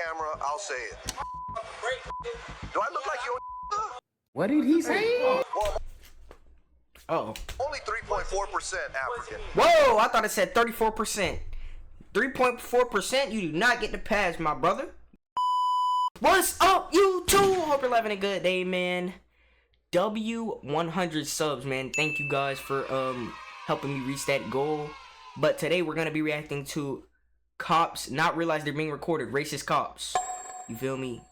camera, I'll say it. Do I look like you? What did he say? Well, only 3.4% African. Whoa, I thought it said 34%. 3.4%, you do not get the pass, my brother. What's up, YouTube? Hope you're having a good day, man. W100 subs, man. Thank you guys for helping me reach that goal. But today we're gonna be reacting to cops not realize they're being recorded. Racist cops. You feel me?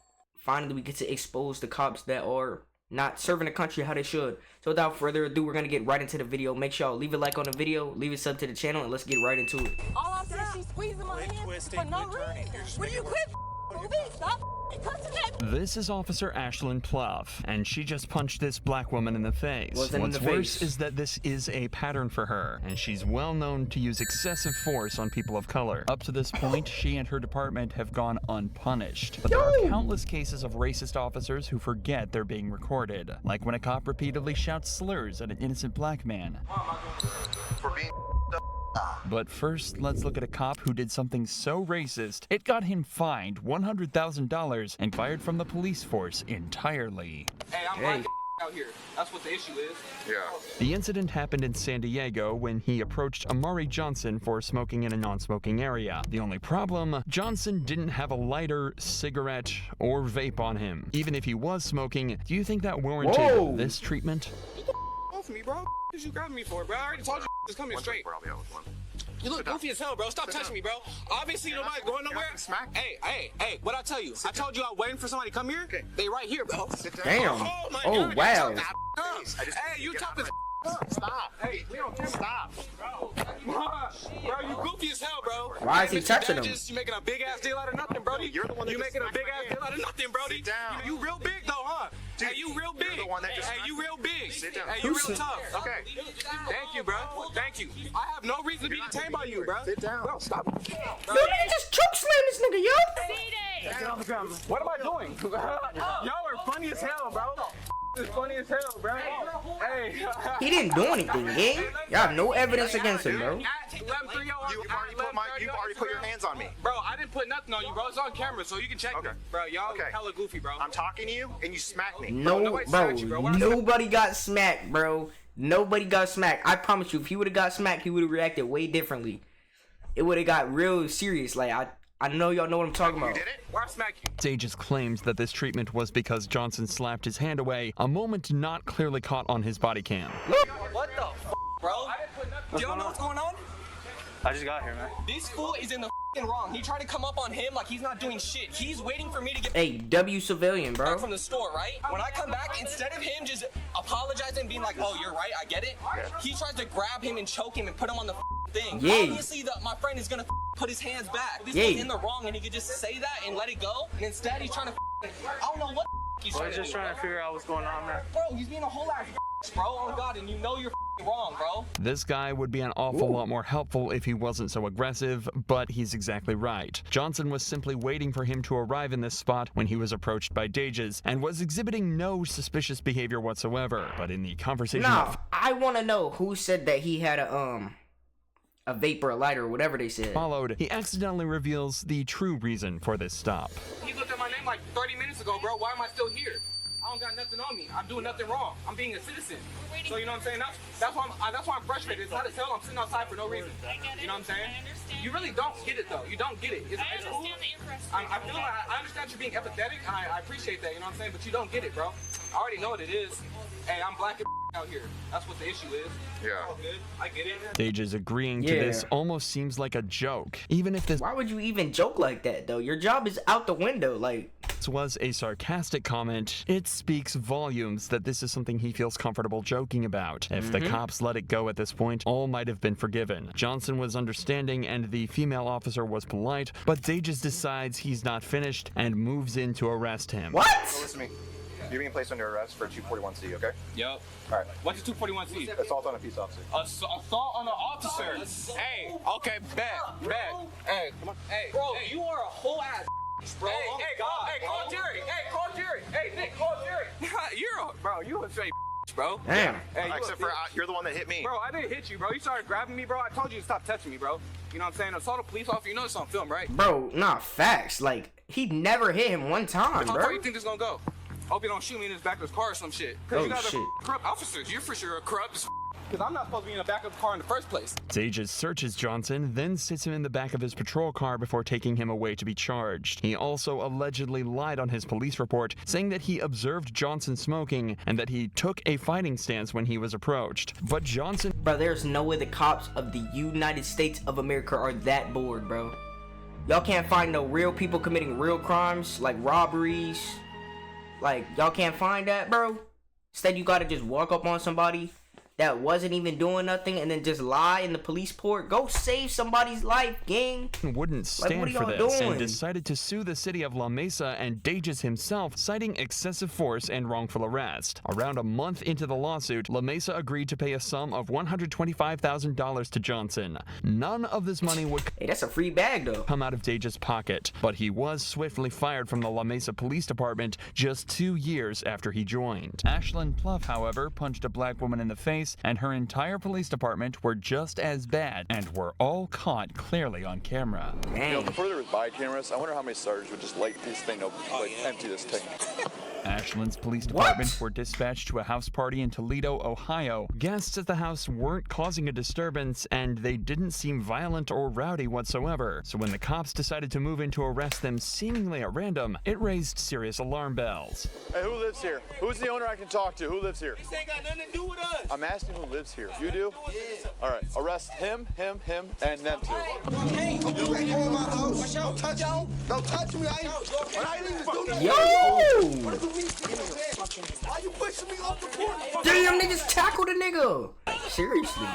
Finally, we get to expose the cops that are not serving the country how they should. So without further ado, we're gonna get right into the video. Make sure y'all leave a like on the video, leave a sub to the channel, and let's get right into it. All I'm saying, she's squeezing my hand for no reason. Will you quit moving? Stop touching that. This is Officer Ashlyn Pluff, and she just punched this black woman in the face. What's worse is that this is a pattern for her, and she's well known to use excessive force on people of color. Up to this point, she and her department have gone unpunished. But there are countless cases of racist officers who forget they're being recorded, like when a cop repeatedly shouts slurs at an innocent black man. For being But first, let's look at a cop who did something so racist, it got him fined $100,000 and fired from the police force entirely. Hey, I'm black out here. That's what the issue is. Yeah. The incident happened in San Diego when he approached Amaurie Johnson for smoking in a non-smoking area. The only problem, Johnson didn't have a lighter, cigarette, or vape on him. Even if he was smoking, do you think that warranted this treatment? Off me, bro. What did you grab me for, bro? I already told you it's coming straight. You look goofy as hell, bro. Stop touching me, bro. Obviously, nobody's going nowhere. Hey, what'd I tell you? I told you I was waiting for somebody to come here. They right here, bro. Damn. Oh, my Oh, God. wow. Hey, you talking? Stop. Hey, we don't care. Stop. Bro, you goofy as hell, bro. Why is he touching him? You making a big ass deal out of nothing, Brody. You're the one that you making a big ass deal out of nothing, Brody. Sit down. You real big though, huh? Dude, hey, you real big. you're the one that just hey, you real big. Sit down. Hey, you real tough. Okay. Thank you, bro. Thank you. I have no reason to be detained by you, bro. Sit down. Bro, stop. Yo, nigga just choke slam this nigga, yo. Get on the ground. What am I doing? Y'all are funny as hell, bro. It's funny as hell, bro. Hey. He didn't do anything, gang. Y'all have no evidence against him, bro. You've already put your hands on me. Bro, I didn't put nothing on you, bro. It's on camera, so you can check it. Bro, y'all hella goofy, bro. I'm talking to you, and you smack me. No, bro. Nobody got smacked, bro. Nobody got smacked. I promise you, if he would have got smacked, he would have reacted way differently. It would have got real serious. Like, I know y'all know what I'm talking about. You did it? Why smack you? Sages claims that this treatment was because Johnson slapped his hand away, a moment not clearly caught on his body cam. What the f, bro? Do y'all know what's going on? I just got here, man. This fool is in the f***ing wrong. He tried to come up on him like he's not doing shit. He's waiting for me to get Hey, W civilian, bro. back from the store, right? When I come back, instead of him just apologizing and being like, oh, you're right, I get it, he tries to grab him and choke him and put him on the thing. Yeah. Obviously, my friend is gonna put his hands back. This Yeah. is in the wrong, and he could just say that and let it go. And instead, he's trying to I don't know what he's I trying was to just do. trying to figure out what's going on, man. Bro, he's being a whole ass bro. Oh, God, and you know you're wrong, bro. This guy would be an awful lot more helpful if he wasn't so aggressive, but he's exactly right. Johnson was simply waiting for him to arrive in this spot when he was approached by Dages and was exhibiting no suspicious behavior whatsoever. But in the conversation I want to know who said that he had a vape or a lighter or whatever they said. followed, he accidentally reveals the true reason for this stop. He looked at my name like 30 minutes ago, bro. Why am I still here? I don't got nothing on me. I'm doing nothing wrong. I'm being a citizen. So you know what I'm saying? That's why I'm frustrated. It's not a tell. I'm sitting outside for no reason. You know what I'm saying? You really don't get it though. You don't get it. It's cool. I feel like I understand you're being empathetic, and I appreciate that. You know what I'm saying? But you don't get it, bro. I already know what it is. Hey, I'm black out here. That's what the issue is. Yeah. All good. I get it. Dages agreeing to this almost seems like a joke, even if this Why would you even joke like that, though? Your job is out the window, like. was a sarcastic comment. It speaks volumes that this is something he feels comfortable joking about. If the cops let it go at this point, all might have been forgiven. Johnson was understanding and the female officer was polite, but Dages decides he's not finished and moves in to arrest him. What? So listen to me. You're being placed under arrest for 241C, okay? Yep. All right. What's the 241C? Assault on a peace officer. Assault on an officer. Hey, okay, bet. Hey, come on. Hey, Bro, you are a whole ass bro. Hey, call Jerry. Hey, Nick, call Jerry. You're a Bro, you a straight bro. Damn. Hey, Except for you're the one that hit me. Bro, I didn't hit you, bro. You started grabbing me, bro. I told you to stop touching me, bro. You know what I'm saying? Assault a police officer. You know this on film, right? Bro, nah, facts. Like, he never hit him one time, How bro. far you think this gonna go? Hope you don't shoot me in this back of his car or some shit. Cause you guys shit. are corrupt officers. You're for sure a corrupt as because I'm not supposed to be in the back of the car in the first place. Sages searches Johnson, then sits him in the back of his patrol car before taking him away to be charged. He also allegedly lied on his police report, saying that he observed Johnson smoking and that he took a fighting stance when he was approached. But Johnson... Bro, there's no way the cops of the United States of America are that bored, bro. Y'all can't find no real people committing real crimes, like robberies. Like, y'all can't find that, bro? Instead, you gotta just walk up on somebody that wasn't even doing nothing and then just lie in the police port. Go save somebody's life, gang. Wouldn't stand for this and decided to sue the city of La Mesa and Dages himself, citing excessive force and wrongful arrest. Around a month into the lawsuit, La Mesa agreed to pay a sum of $125,000 to Johnson. None of this money would Hey, that's a free bag, though. come out of Dages' pocket, but he was swiftly fired from the La Mesa Police Department just 2 years after he joined. Ashlyn Pluff, however, punched a black woman in the face, and her entire police department were just as bad and were all caught clearly on camera. You know, before there was body cameras, I wonder how many sergeants would just light this thing up, empty this tank. Ashlyn's police department were dispatched to a house party in Toledo, Ohio. Guests at the house weren't causing a disturbance, and they didn't seem violent or rowdy whatsoever. So when the cops decided to move in to arrest them seemingly at random, it raised serious alarm bells. Hey, who lives here? Who's the owner I can talk to? Who lives here? This ain't got nothing to do with us. I'm asking who lives here. You do? Yeah. All right, arrest him, and them two. Hey, you ain't going my house. Don't touch me. Don't touch me. I ain't even do nothing. Yo! Why you pushing me off the porch? Damn, niggas tackled a nigga. Seriously.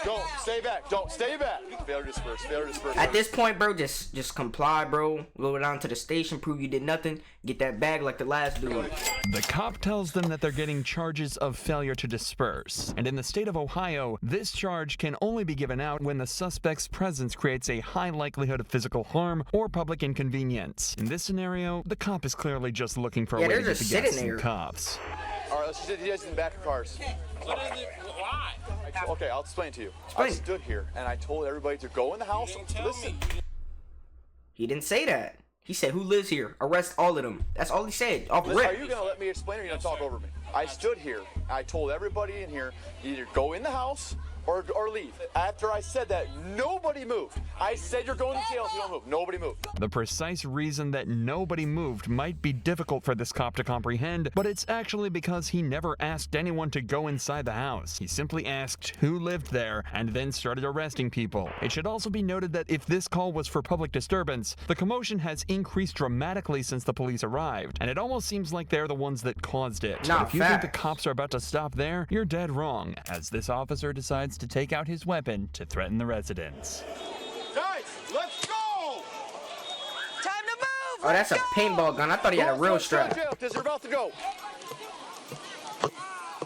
Don't stay back. Don't stay back. Failure to disperse. Failure to disperse. At this point, bro, just comply, bro. Go down to the station, prove you did nothing. Get that bag like the last dude. The cop tells them that they're getting charges of failure to disperse. And in the state of Ohio, this charge can only be given out when the suspect's presence creates a high likelihood of physical harm or public inconvenience. In this scenario, the cop is clearly just looking for a way to get the guests in cuffs. All right, let's just you guys in the back of cars. What is it? Why? Okay, I'll explain to you. Explain. I stood here and I told everybody to go in the house. Listen. He didn't say that. He said, who lives here? Arrest all of them. That's all he said. Off Listen, rip. are you gonna let me explain or are you gonna talk over me? I stood here. I told everybody in here either go in the house or leave. After I said that, nobody moved. I said you're going to jail if you don't move. Nobody moved. The precise reason that nobody moved might be difficult for this cop to comprehend, but it's actually because he never asked anyone to go inside the house. He simply asked who lived there and then started arresting people. It should also be noted that if this call was for public disturbance, the commotion has increased dramatically since the police arrived, and it almost seems like they're the ones that caused it. But if you think the cops are about to stop there, you're dead wrong, as this officer decides to take out his weapon to threaten the residents. Guys, let's go! Time to move! Oh, that's a paintball gun. I thought he had a real strap. Because you're about to go.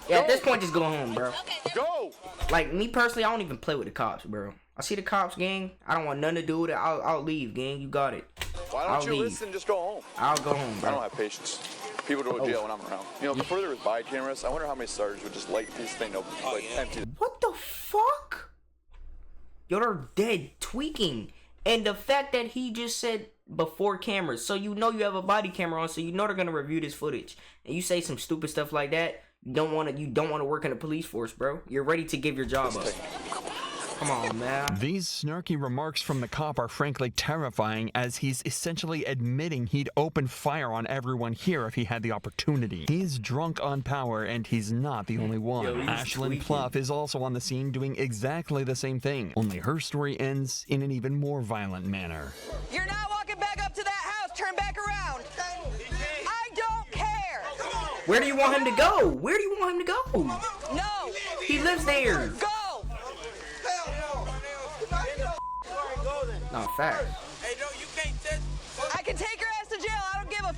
Yeah, at this point, just go home, bro. Go! Like, me personally, I don't even play with the cops, bro. I see the cops, gang. I don't want nothing to do with it. I'll leave, gang. You got it. Why don't you listen? Just go home. I'll go home, bro. I don't have patience. People go to jail when I'm around. You know, before there was body cameras, I wonder how many sergeants would just light this thing up, empty. What the fuck? Yo, they're dead, tweaking. And the fact that he just said before cameras, so you know you have a body camera on, so you know they're gonna review this footage. And you say some stupid stuff like that, you don't want to work in the police force, bro. You're ready to give your job up. Come on, man. These snarky remarks from the cop are frankly terrifying, as he's essentially admitting he'd open fire on everyone here if he had the opportunity. He's drunk on power, and he's not the only one. Ashlyn Pluff is also on the scene doing exactly the same thing, only her story ends in an even more violent manner. You're not walking back up to that house. Turn back around. I don't care. Where do you want him to go? Where do you want him to go? No. He lives there. Go. No, fact. Hey, no, you can't just... I can take your ass to jail. I don't give a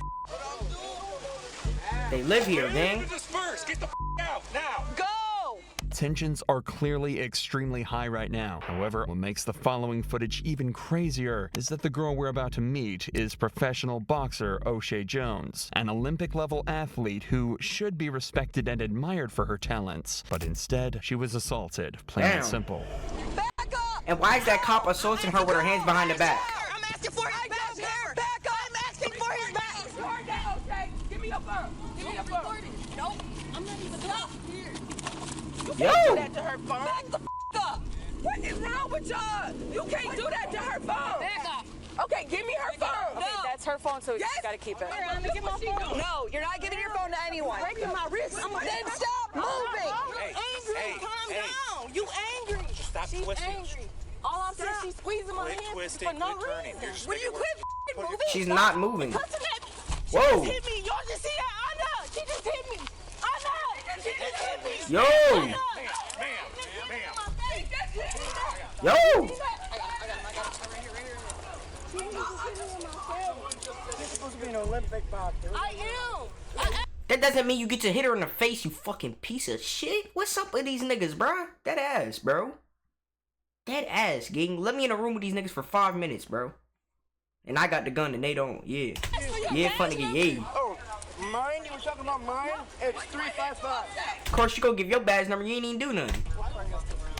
They live here, gang. Disperse. Get the out now. Go. tensions are clearly extremely high right now. However, what makes the following footage even crazier is that the girl we're about to meet is professional boxer Amaurie Johnson, an Olympic-level athlete who should be respected and admired for her talents, but instead she was assaulted, plain and simple. Back up! And why is that cop assaulting her with her hands behind her back? I'm asking for his back here! Back up! I'm asking for his back! Okay, give me your phone! Give me your phone! Nope, I'm not even up here. You can't do that to her phone! Back the up! What is wrong with y'all? You can't do that to her phone! Back up! Okay, give me her phone! Okay, that's her phone, so you just gotta keep it. Here, I'm gonna get my phone. No, you're not giving your phone to anyone. You're breaking my wrist. Then stop moving! Hey, angry! Calm down! You angry! Stop She's twisting. angry. All I'm saying, she's squeezing my hand twisting, for no quit turning. reason. Will you quit moving? She's not moving. She Whoa. just hit me. Y'all just see her? I know. She just hit me. I know. She just hit me. Yo! I know. Yo! You're supposed to be an Olympic boxer. I am. That doesn't mean you get to hit her in the face, you fucking piece of shit. What's up with these niggas, bruh? That ass, bro. That ass, gang. Let me in a room with these niggas for 5 minutes, bro. And I got the gun and they don't. Yeah. Yeah, funny, yeah. Oh, mine? You were talking about mine? It's 355. Of course, you go give your badge number, you ain't even do nothing.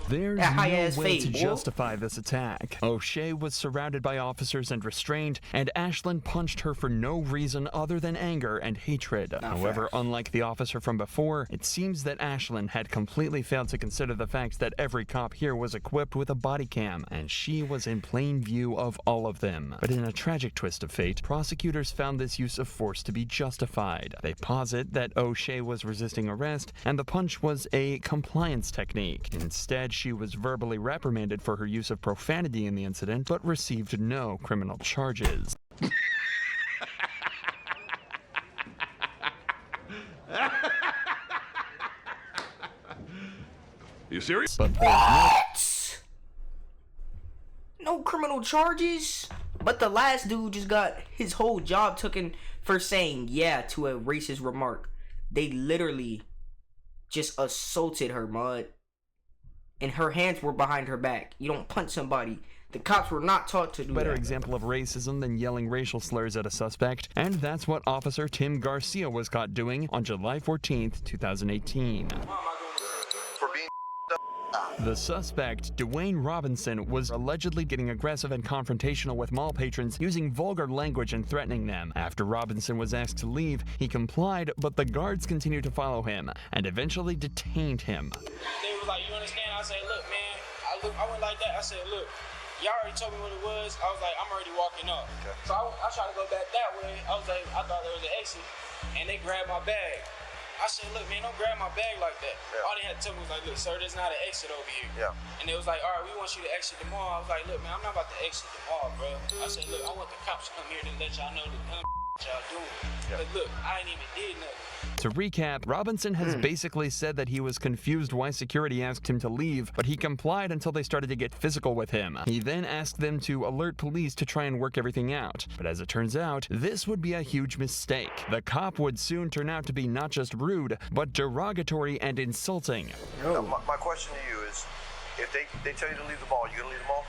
There's That no high-ass way fade, to boy. justify this attack. O'Shea was surrounded by officers and restrained, and Ashlyn punched her for no reason other than anger and hatred. However, unlike the officer from before, it seems that Ashlyn had completely failed to consider the fact that every cop here was equipped with a body cam, and she was in plain view of all of them. But in a tragic twist of fate, prosecutors found this use of force to be justified. They posit that O'Shea was resisting arrest, and the punch was a compliance technique. Instead, she was verbally reprimanded for her use of profanity in the incident, but received no criminal charges. You serious? But What? No criminal charges? But the last dude just got his whole job taken for saying yeah to a racist remark. They literally just assaulted her, mud. And her hands were behind her back. You don't punch somebody. The cops were not taught to do better that. example of racism than yelling racial slurs at a suspect, and that's what Officer Tim Garcia was caught doing on July 14th, 2018. The suspect, Dwayne Robinson, was allegedly getting aggressive and confrontational with mall patrons, using vulgar language and threatening them. After Robinson was asked to leave, he complied, but the guards continued to follow him and eventually detained him. They was like, you understand? I said, look, man, I went like that. I said, look, y'all already told me what it was. I was like, I'm already walking off. Okay. So I tried to go back that way. I was like, I thought there was an exit, and they grabbed my bag. I said, look, man, don't grab my bag like that. Yeah. All they had to tell me was like, look, sir, there's not an exit over here. Yeah. And they was like, all right, we want you to exit the mall. I was like, look, man, I'm not about to exit the mall, bro. I said, look, I want the cops to come here to let y'all know the dumb y'all doing. Yeah. But look, I ain't even did nothing. To recap, Robinson has basically said that he was confused why security asked him to leave, but he complied until they started to get physical with him. He then asked them to alert police to try and work everything out. But as it turns out, this would be a huge mistake. The cop would soon turn out to be not just rude, but derogatory and insulting. Now, my question to you is, if they tell you to leave the mall, you gonna leave the mall?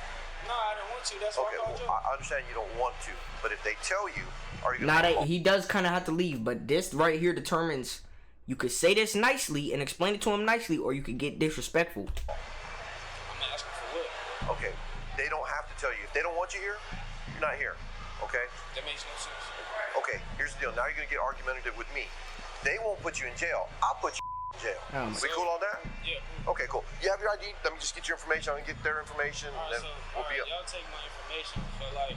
No, I don't want to. That's why I called you. I understand you don't want to, but if they tell you, are you gonna leave the mall? He does kind of have to leave, but this right here determines you could say this nicely and explain it to him nicely, or you could get disrespectful. I'm asking for what? Okay, they don't have to tell you. If they don't want you here, you're not here, okay? That makes no sense. Okay, here's the deal. Now you're gonna get argumentative with me. They won't put you in jail. I'll put you in jail. We cool on that? Yeah. Okay, cool. You have your ID? Let me just get your information. I'm gonna get their information, and then we'll be up. Y'all take my information. So, like,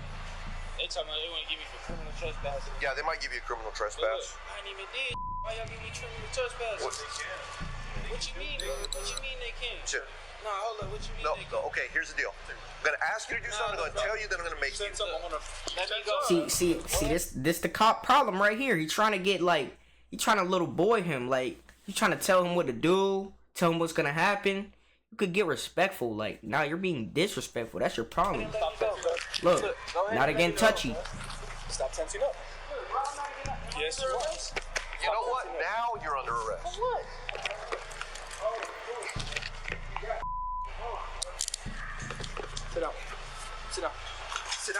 they talking about they want to give me for criminal trespassing. Yeah, they might give you a criminal trespass. Look, I ain't even did. Why y'all give me criminal trespassing? What you mean, bro? What you mean they can't? Sure. No, hold up. What you mean they can't? Okay, here's the deal. I'm gonna ask you to do something. I'm gonna tell you, then I'm gonna make you. Let me go. See, this the cop problem right here. He trying to get like, he trying to little boy him. Like, he trying to tell him what to do, tell him what's gonna happen. You could get respectful. Like, now you're being disrespectful. That's your problem. Look, not again touchy. Stop tensing up. Yes, you was. You know what? Now you're under arrest. What?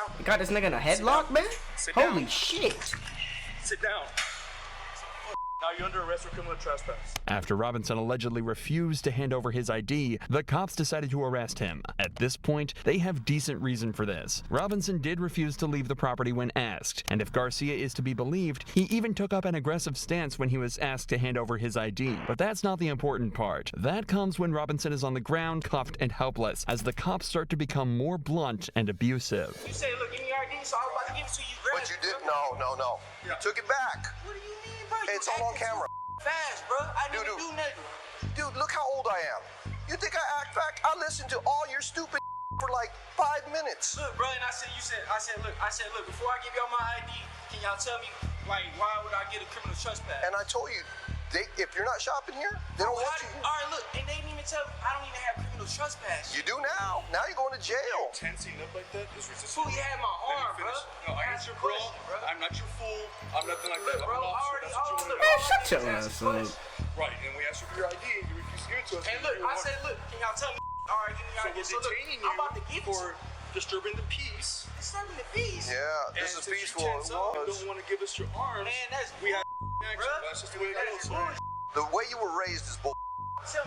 down. You got this nigga in a headlock, man? Holy down. shit. Sit down. Now you're under arrest for criminal trespass. After Robinson allegedly refused to hand over his ID, the cops decided to arrest him. At this point, they have decent reason for this. Robinson did refuse to leave the property when asked, and if Garcia is to be believed, he even took up an aggressive stance when he was asked to hand over his ID. But that's not the important part. That comes when Robinson is on the ground, cuffed and helpless, as the cops start to become more blunt and abusive. You say, look, give me your ID, so I was about to give it to you. But you did? No. You took it back. What do you mean, bro? It's all on camera. Fast, bro. I didn't do nothing. Dude, look how old I am. You think I act back? I listened to all your stupid for like 5 minutes. Look, bro, and I said, look, before I give y'all my ID, can y'all tell me, like, why would I get a criminal trespass? And I told you, if you're not shopping here, they don't want you. All right, look, and they didn't even tell me I don't even have criminal trespass. You do now. Now you're going to jail. Tensing up like that is resistance. Fool, you had my arm, bro. No, I answer, bro. I'm not your fool. I'm nothing like that. Bro, Shut your ass up. Right, and we asked you for your ID, and you refused to give it to us. And look, I said, look, can y'all tell me? All right, give me your ID. So we're detaining you I'm about to give it for disturbing the peace. Disturbing the peace? Yeah, this is peaceful. You don't want to give us your arms. Man, that's we have action. That's just the way it goes. The way you were raised is bull.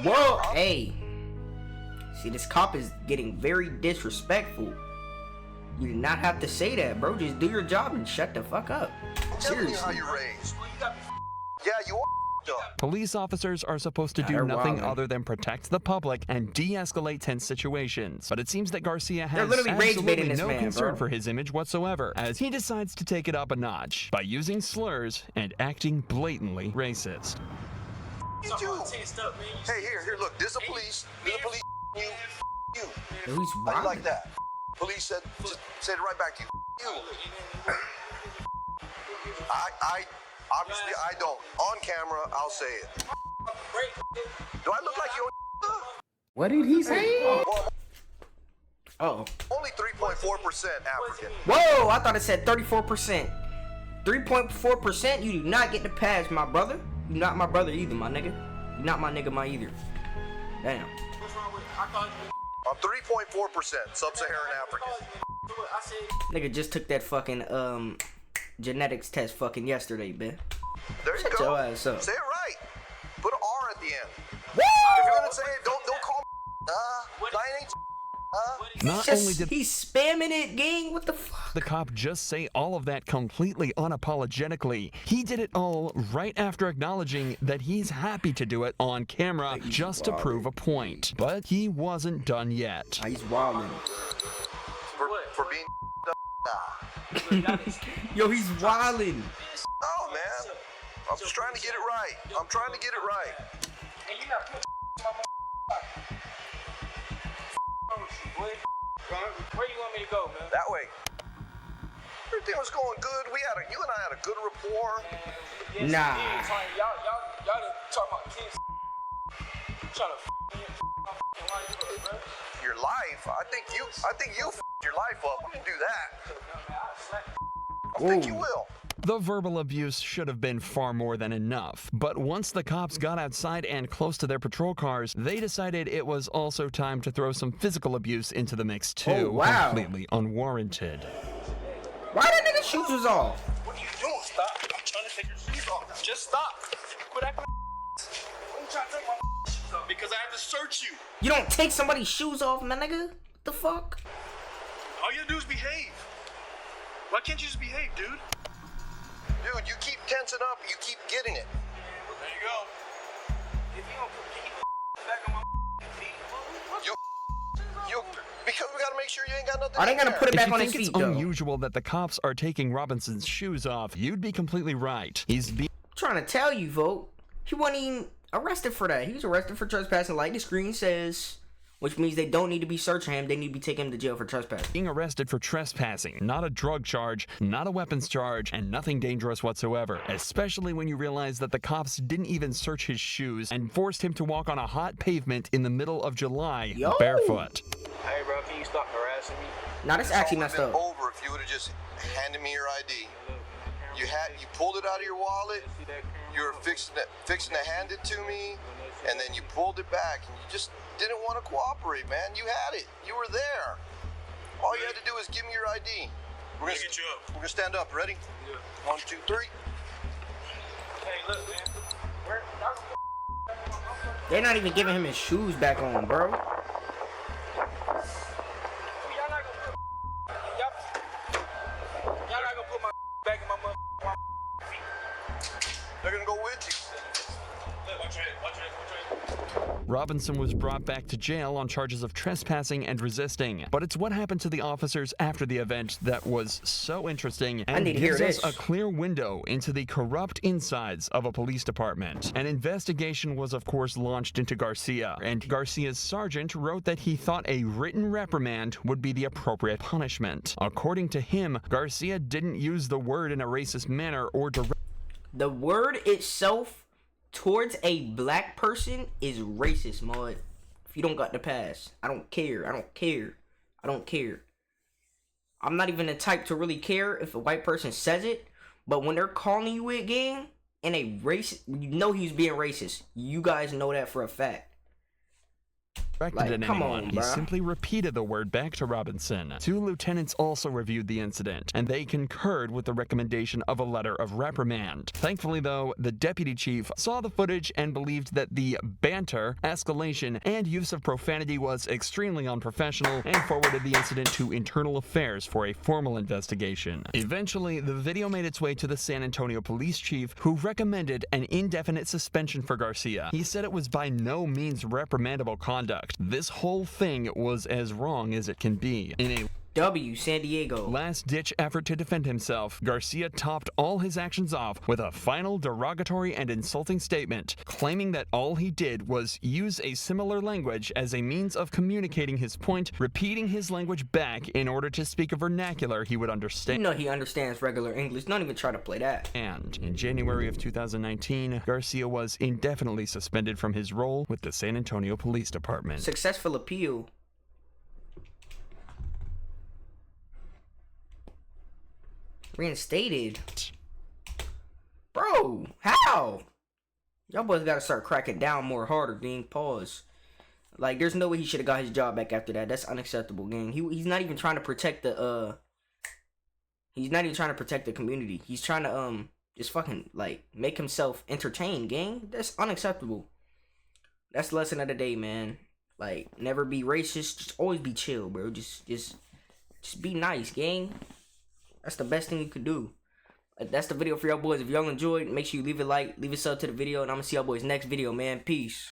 Whoa, hey. See, this cop is getting very disrespectful. You did not have to say that, bro. Just do your job and shut the fuck up. I'm telling you how you're raised. Yeah, you are up. Police officers are supposed to do nothing other than protect the public and de-escalate tense situations. But it seems that Garcia has absolutely no concern for his image whatsoever, as he decides to take it up a notch by using slurs and acting blatantly racist. You do. Hey, here, look. This is a police. This is a police. You. Who's How you like that? Police said it right back to you. You. I obviously I don't. On camera, I'll say it. Do I look like you? What did he say? Oh. Only 3.4% African. Whoa, I thought it said 34%. 3.4%, you do not get the pass, my brother. You're not my brother either, my nigga. You're not my nigga, my either. Damn. I'm 3.4% sub-Saharan African. Nigga just took that fucking genetics test fucking yesterday, man. There you Shut go. your ass up. Say it right. Put an R at the end. Woo! If you're gonna say it, don't call me. Not only did he's spamming it, gang. What the fuck? The cop just say all of that completely unapologetically. He did it all right after acknowledging that he's happy to do it on camera just to prove a point. But he wasn't done yet. He's wilding. For being Yo, he's wilding. Oh man, I'm just trying to get it right. I'm trying to get it right. And you not putting where you want me to go, man? That way. Everything was going good. You and I had a good rapport. Yes, nah. Y'all didn't talk about kids. Trying to your life. I think you your life up. I didn't do that. I think you will. The verbal abuse should have been far more than enough, but once the cops got outside and close to their patrol cars, they decided it was also time to throw some physical abuse into the mix too, completely unwarranted. Why that nigga shoes was off? What are you doing? Stop. I'm trying to take your shoes off. Just stop. Quit acting I'm trying to take my shoes off because I have to search you. You don't take somebody's shoes off, my nigga? What the fuck? All you gotta do is behave. Why can't you just behave, dude? Dude, you keep tensing up, you keep getting it. There you go. If you don't put back on my feet, because we gotta make sure you ain't got nothing. Are they gonna put it back on his feet, If you think it's unusual that the cops are taking Robinson's shoes off, you'd be completely right. He's trying to tell you, Vote. He wasn't even arrested for that. He was arrested for trespassing, like the screen says. Which means they don't need to be searching him. They need to be taking him to jail for trespassing. being arrested for trespassing, not a drug charge, not a weapons charge, and nothing dangerous whatsoever. Especially when you realize that the cops didn't even search his shoes and forced him to walk on a hot pavement in the middle of July, barefoot. Hey, bro, can you stop harassing me? Now this actually messed up. Over if you would have just handed me your ID. You pulled it out of your wallet. You were fixing to hand it to me, and then you pulled it back, and you just didn't want to cooperate, man. You had it. You were there. All you had to do was give me your ID. We're gonna get you up. We're gonna stand up. Ready? Yeah. 1, 2, 3. Hey, look, man. They're not even giving him his shoes back on, bro. Back in my mother. They're gonna go with you. Robinson was brought back to jail on charges of trespassing and resisting. But it's what happened to the officers after the event that was so interesting and gives us a clear window into the corrupt insides of a police department. An investigation was of course launched into Garcia, and Garcia's sergeant wrote that he thought a written reprimand would be the appropriate punishment. According to him, Garcia didn't use the word in a racist manner or the word itself towards a black person is racist, mod. If you don't got the pass, I don't care. I don't care. I don't care. I'm not even the type to really care if a white person says it, but when they're calling you it, gang, in a race, you know he's being racist. You guys know that for a fact. Like, come on, he simply repeated the word back to Robinson. 2 lieutenants also reviewed the incident, and they concurred with the recommendation of a letter of reprimand. Thankfully, though, the deputy chief saw the footage and believed that the banter, escalation, and use of profanity was extremely unprofessional and forwarded the incident to internal affairs for a formal investigation. Eventually, the video made its way to the San Antonio police chief, who recommended an indefinite suspension for Garcia. He said it was by no means reprimandable conduct. This whole thing was as wrong as it can be. In a San Diego last-ditch effort to defend himself, Garcia topped all his actions off with a final derogatory and insulting statement, claiming that all he did was use a similar language as a means of communicating his point, repeating his language back in order to speak a vernacular he would understand. You know he understands regular English. Don't even try to play that. And in January of 2019, Garcia was indefinitely suspended from his role with the San Antonio Police Department. Successful appeal. Reinstated. Bro, how? Y'all boys gotta start cracking down more harder, gang. Pause. Like, there's no way he should have got his job back after that. That's unacceptable, gang. He's not even trying to protect the he's not even trying to protect the community. He's trying to just fucking like make himself entertained, gang. That's unacceptable. That's the lesson of the day, man. Like, never be racist, just always be chill, bro. Just be nice, gang. That's the best thing you could do. That's the video for y'all boys. If y'all enjoyed, make sure you leave a like, leave a sub to the video, and I'm gonna see y'all boys next video, man. Peace.